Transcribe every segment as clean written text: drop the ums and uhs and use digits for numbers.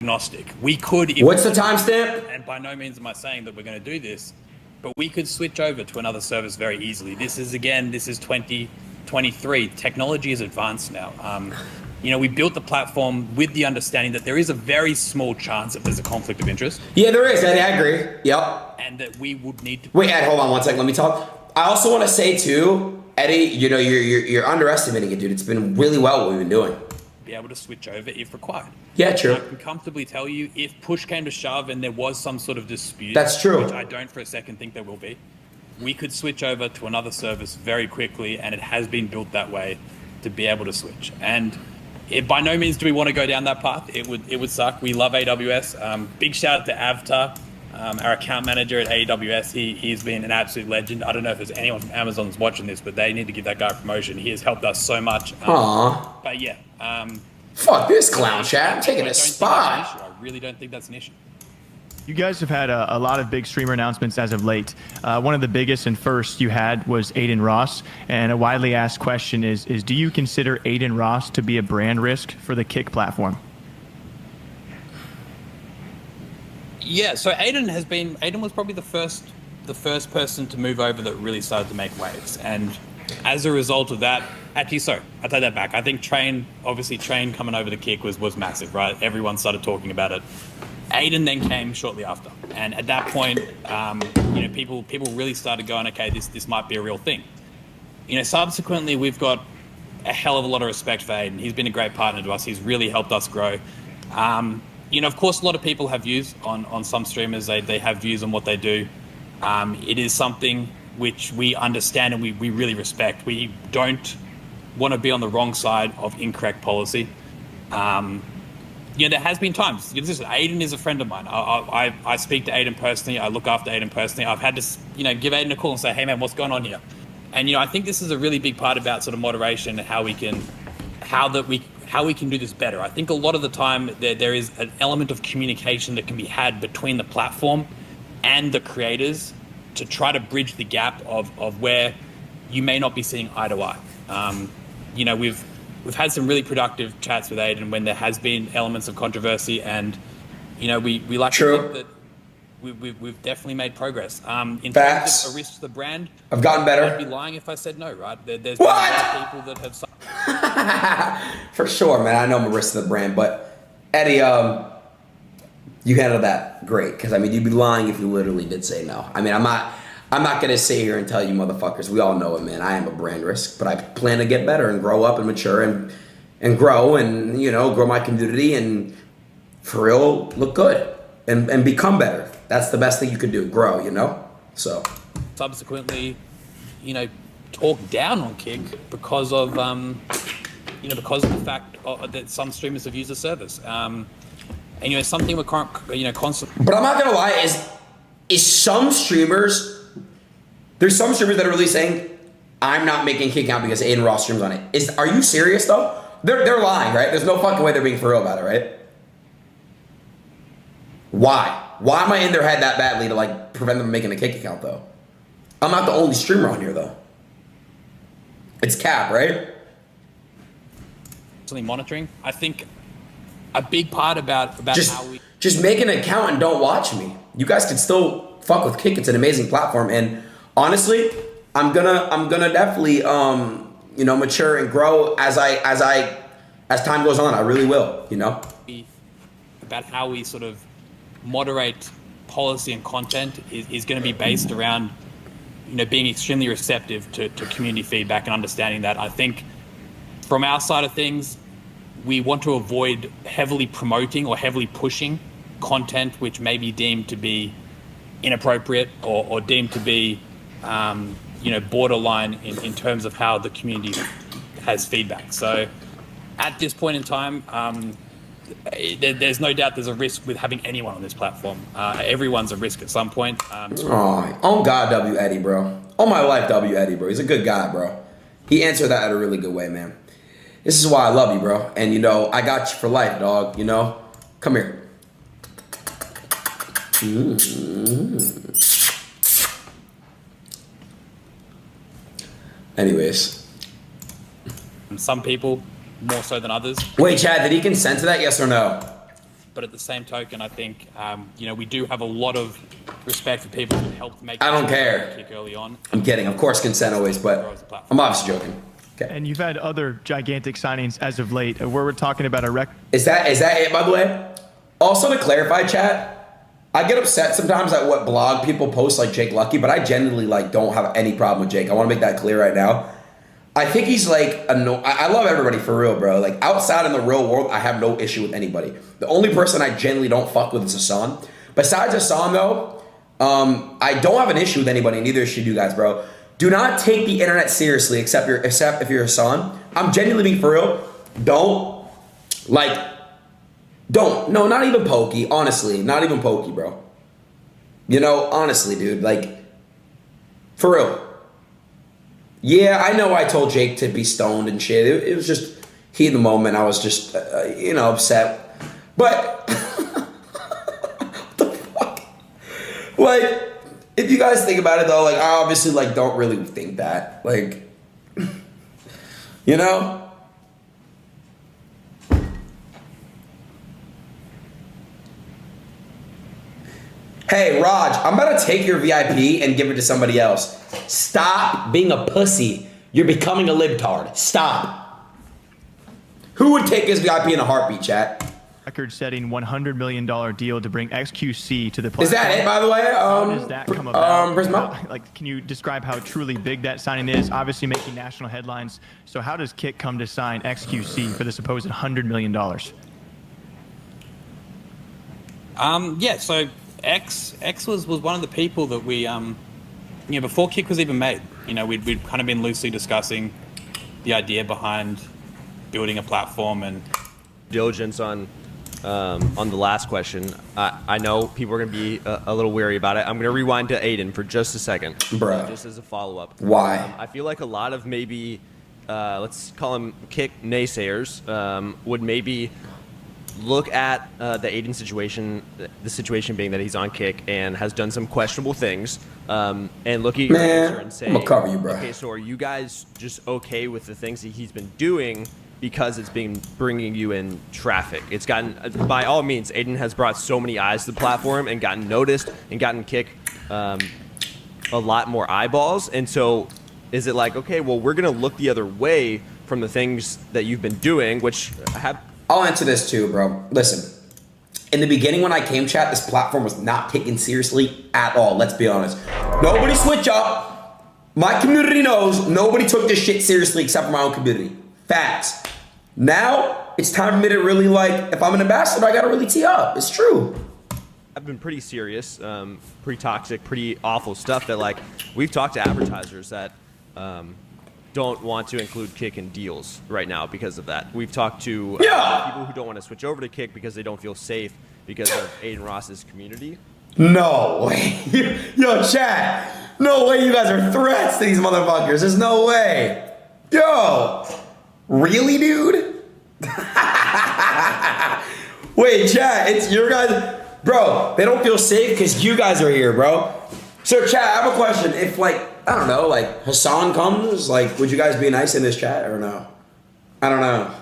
agnostic. We could. What's the timestamp? And by no means am I saying that we're going to do this, but we could switch over to another service very easily. This is 2023. Technology is advanced now. We built the platform with the understanding that there is a very small chance that there's a conflict of interest. Yeah, there is. I agree. Yep. And that we would need to. Wait, Ed, hold on one second. Let me talk. I also want to say too, Eddie, you're underestimating it, dude. It's been really well what we've been doing. Be able to switch over if required. Yeah, true. I can comfortably tell you, if push came to shove and there was some sort of dispute, that's true, which I don't for a second think there will be, we could switch over to another service very quickly, and it has been built that way to be able to switch. And by no means do we want to go down that path. It would suck. We love AWS. Big shout out to Avtar, our account manager at AWS. He's been an absolute legend. I don't know if there's anyone from Amazon that's watching this, but they need to give that guy a promotion. He has helped us so much. But yeah. Fuck this clown chat. I'm taking a spot. I really don't think that's an issue. You guys have had a lot of big streamer announcements as of late. One of the biggest and first you had was ADINROSS. And a widely asked question is do you consider ADINROSS to be a brand risk for the Kick platform? Yeah, so Adin was probably the first person to move over that really started to make waves. And as a result of that, actually, sorry, I take that back. I think Train coming over to Kick was massive, right? Everyone started talking about it. Adin then came shortly after. And at that point, people really started going, okay, this might be a real thing. Subsequently, we've got a hell of a lot of respect for Adin. He's been a great partner to us. He's really helped us grow. Of course, a lot of people have views on some streamers. They have views on what they do. It is something which we understand and we really respect. We don't want to be on the wrong side of incorrect policy. There has been times. Listen, Adin is a friend of mine. I speak to Adin personally. I look after Adin personally. I've had to, give Adin a call and say, hey man, what's going on here? And I think this is a really big part about sort of moderation and how we can do this better. I think a lot of the time there is an element of communication that can be had between the platform and the creators to try to bridge the gap of where you may not be seeing eye to eye. We've had some really productive chats with Adin when there has been elements of controversy, and we like to think that we've definitely made progress. In terms of a risk to the brand, I've gotten better. I'd be lying if I said no, right? There's been a lot of people that have. For sure, man. I know I'm a risk to the brand, but Eddie, you handled that great. Because you'd be lying if you literally did say no. I'm not gonna sit here and tell you motherfuckers. We all know it, man. I am a brand risk, but I plan to get better and grow up and mature and grow and grow my community and for real look good and become better. That's the best thing you could do. Grow, So subsequently, talk down on Kick because of because of the fact that some streamers have used the service. And something we're constantly. But I'm not gonna lie, is some streamers. There's some streamers that are really saying, I'm not making Kick out because ADINROSS streams on it. Are you serious though? They're lying, right? There's no fucking way they're being for real about it, right? Why? Why am I in their head that badly to prevent them from making a Kick account though? I'm not the only streamer on here though. It's cap, right? Monitoring. I think a big part about how we just make an account and don't watch me. You guys can still fuck with Kick. It's an amazing platform, and honestly, I'm gonna definitely mature and grow as time goes on. I really will, About how we sort of moderate policy and content is going to be based around being extremely receptive to community feedback and understanding that. I think from our side of things, we want to avoid heavily promoting or heavily pushing content which may be deemed to be inappropriate or deemed to be borderline in terms of how the community has feedback. So at this point in time, there's no doubt there's a risk with having anyone on this platform. Everyone's a risk at some point. On God, W. Eddie, bro. On my life, W. Eddie, bro. He's a good guy, bro. He answered that in a really good way, man. This is why I love you, bro. And, I got you for life, dog. Come here. Anyways. Some people more so than others. Wait, Chad, did he consent to that? Yes or no? but at the same token, I think we do have a lot of respect for people who helped make. I don't care. Kick early on. I'm kidding. Of course, consent always, but I'm obviously joking. Okay. And you've had other gigantic signings as of late, where we're talking about a rec. Is that it, by the way? Also, to clarify, chat, I get upset sometimes at what blog people post like Jake Lucky, but I genuinely don't have any problem with Jake. I want to make that clear right now. I think he's I love everybody for real, bro. Like outside in the real world, I have no issue with anybody. The only person I genuinely don't fuck with is Hassan. Besides Hassan though, I don't have an issue with anybody, neither should you guys, bro. Do not take the internet seriously, except if you're Hassan. I'm genuinely being for real. Don't. No, not even pokey. Honestly, not even pokey, bro. Honestly, dude, for real. Yeah, I know I told Jake to be stoned and shit. It was just heat of the moment. I was just, upset. But, what the fuck? If you guys think about it, though, I obviously, don't really think that. Hey, Raj, I'm about to take your VIP and give it to somebody else. Stop being a pussy. You're becoming a libtard. Stop. Who would take his VIP in a heartbeat, chat? Record-setting $100 million deal to bring XQC to the platform. Is that it, by the way? How does that come about? Prisma? Can you describe how truly big that signing is? Obviously making national headlines. So how does Kick come to sign XQC for the supposed $100 million? So X was one of the people that we before Kick was even made, we'd kind of been loosely discussing the idea behind building a platform and diligence on the last question. I know people are going to be a little weary about it. I'm going to rewind to Adin for just a second. Bruh. Just as a follow-up. Why? I feel like a lot of maybe, let's call them Kick naysayers, would maybe look at the Adin situation, the situation being that he's on Kick and has done some questionable things, and look at your answer and say, I'm gonna cover you, bro. Okay, so are you guys just okay with the things that he's been doing because it's been bringing you in traffic? It's gotten, by all means, Adin has brought so many eyes to the platform and gotten noticed and gotten Kick a lot more eyeballs. And so is it okay, well, we're going to look the other way from the things that you've been doing, which have... I'll answer this too, bro. Listen, in the beginning when I came, chat, this platform was not taken seriously at all. Let's be honest. Nobody switch up. My community knows nobody took this shit seriously except for my own community. Facts. Now, it's time for me to really, if I'm an ambassador, I gotta really tee up. It's true. I've been pretty serious, pretty toxic, pretty awful stuff that, we've talked to advertisers that don't want to include Kick in deals right now because of that. We've talked to people who don't want to switch over to Kick because they don't feel safe because of ADINROSS's community. No way. Yo, chat. No way you guys are threats to these motherfuckers. There's no way. Yo. Really, dude? Wait, chat. It's your guys. Bro, they don't feel safe because you guys are here, bro. So, chat, I have a question. If, I don't know, Hassan comes, would you guys be nice in this chat or no? I don't know.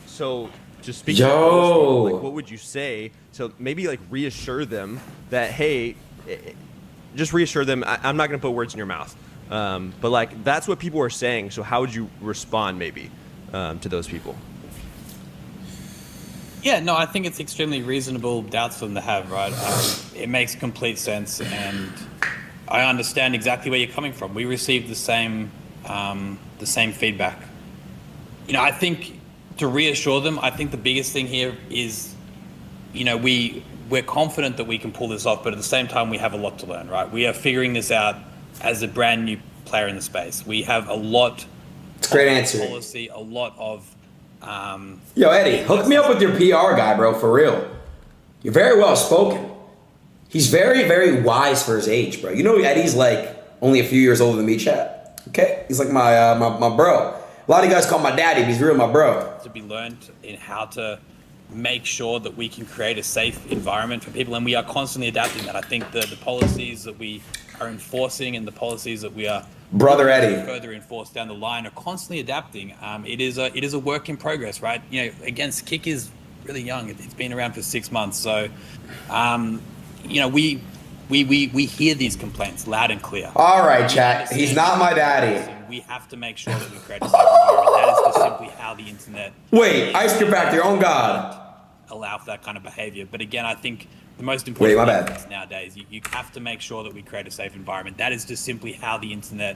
So, just speaking of those people, what would you say? So, maybe, reassure them that, hey, just reassure them. I'm not going to put words in your mouth. But, that's what people are saying. So, how would you respond, maybe, to those people? Yeah, no, I think it's extremely reasonable doubts for them to have, right? It makes complete sense, and I understand exactly where you're coming from. We received the same feedback. I think to reassure them, I think the biggest thing here is, we're confident that we can pull this off, but at the same time, we have a lot to learn, right? We are figuring this out as a brand new player in the space. We have a lot. Great answer. Policy, a lot of. Yo, Eddie, hook me up with your PR guy, bro, for real. You're very well spoken. He's very, very wise for his age, bro. Eddie's only a few years older than me, chat. Okay? He's my bro. A lot of you guys call him my daddy, but he's really my bro. To be learned in how to make sure that we can create a safe environment for people, and we are constantly adapting that. I think the policies that we are enforcing and the policies that we are Brother Eddie further enforced down the line are constantly adapting. It is a work in progress, right? Against Kick is really young. It's been around for 6 months. So, you know, we hear these complaints loud and clear. All right, chat. He's not my daddy. We have to make sure that we create a safe environment. That is just simply how the internet. Wait, Ice Cream Factory, on God. Allow for that kind of behavior. But again, I think the most important Wait, my thing bad. is nowadays, you have to make sure that we create a safe environment. That is just simply how the internet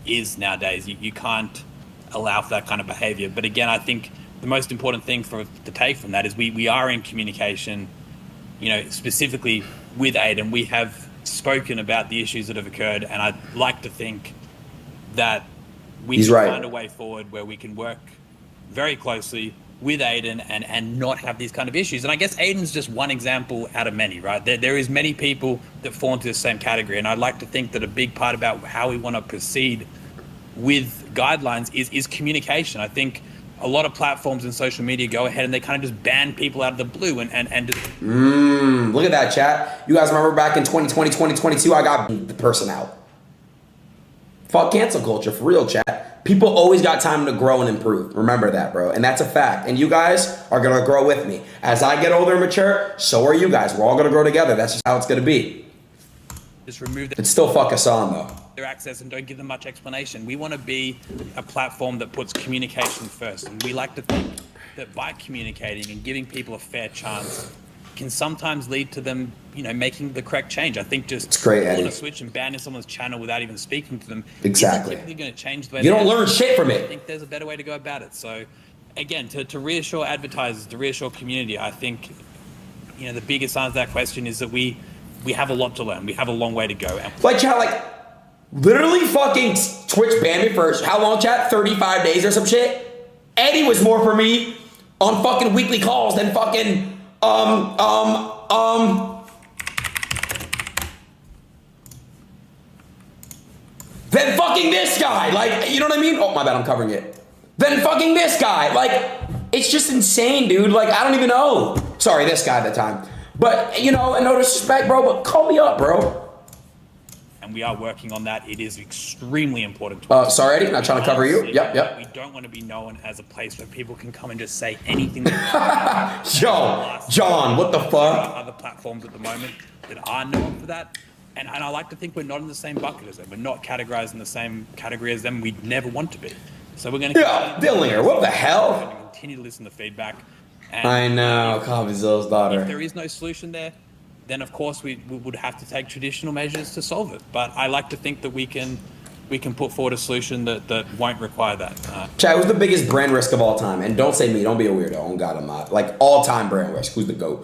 is nowadays. You can't allow for that kind of behavior. But again, I think the most important thing to take from that is we are in communication, you know, specifically with Adin. We have spoken about the issues that have occurred, and I'd like to think that we can find a way forward where we can work very closely with Adin and not have these kind of issues. And I guess Adin's just one example out of many, right? There is many people that fall into the same category. And I'd like to think that a big part about how we want to proceed with guidelines is communication. I think a lot of platforms and social media go ahead and they kind of just ban people out of the blue and just... Look at that, chat. You guys remember back in 2020, 2022, I got the person out. Fuck cancel culture, for real, chat. People always got time to grow and improve. Remember that, bro. And that's a fact. And you guys are going to grow with me. As I get older and mature, so are you guys. We're all going to grow together. That's just how it's going to be. Just remove But still fuck us on, though. their access and don't give them much explanation. We want to be a platform that puts communication first. And we like to think that by communicating and giving people a fair chance can sometimes lead to them, you know, making the correct change. I think just pulling a switch and banning someone's channel without even speaking to them isn't typically going to change the way you don't learn shit from it. I think there's a better way to go about it. So again, to reassure advertisers, to reassure community, I think, you know, the biggest answer to that question is that we have a lot to learn. We have a long way to go. Like, chat, like, literally fucking Twitch banned me for how long, chat? 35 days or some shit? Eddie was more for me on fucking weekly calls than fucking, then fucking this guy. Like, you know what I mean? Oh, my bad, I'm covering it. Then fucking this guy. Like, it's just insane, dude. Like, I don't even know. Sorry, this guy at the time. But, you know, no disrespect, bro, but call me up, bro. And we are working on that. It is extremely important to us. Sorry, Eddie, not trying to cover you. Yep. We don't want to be known as a place where people can come and just say anything. Yo, John, what the fuck? Other platforms at the moment that are known for that. And I like to think we're not in the same bucket as them. We're not categorized in the same category as them. We never want to be. So we're going to... Yeah, Dillinger, what the hell? We're going to continue to listen to feedback. And I know, Cobbzill's daughter. If there is no solution there, then of course we would have to take traditional measures to solve it. But I like to think that we can put forward a solution that won't require that. Chad, who's the biggest brand risk of all time? And don't say me, don't be a weirdo. Oh God, I'm not. Like, all-time brand risk. Who's the GOAT?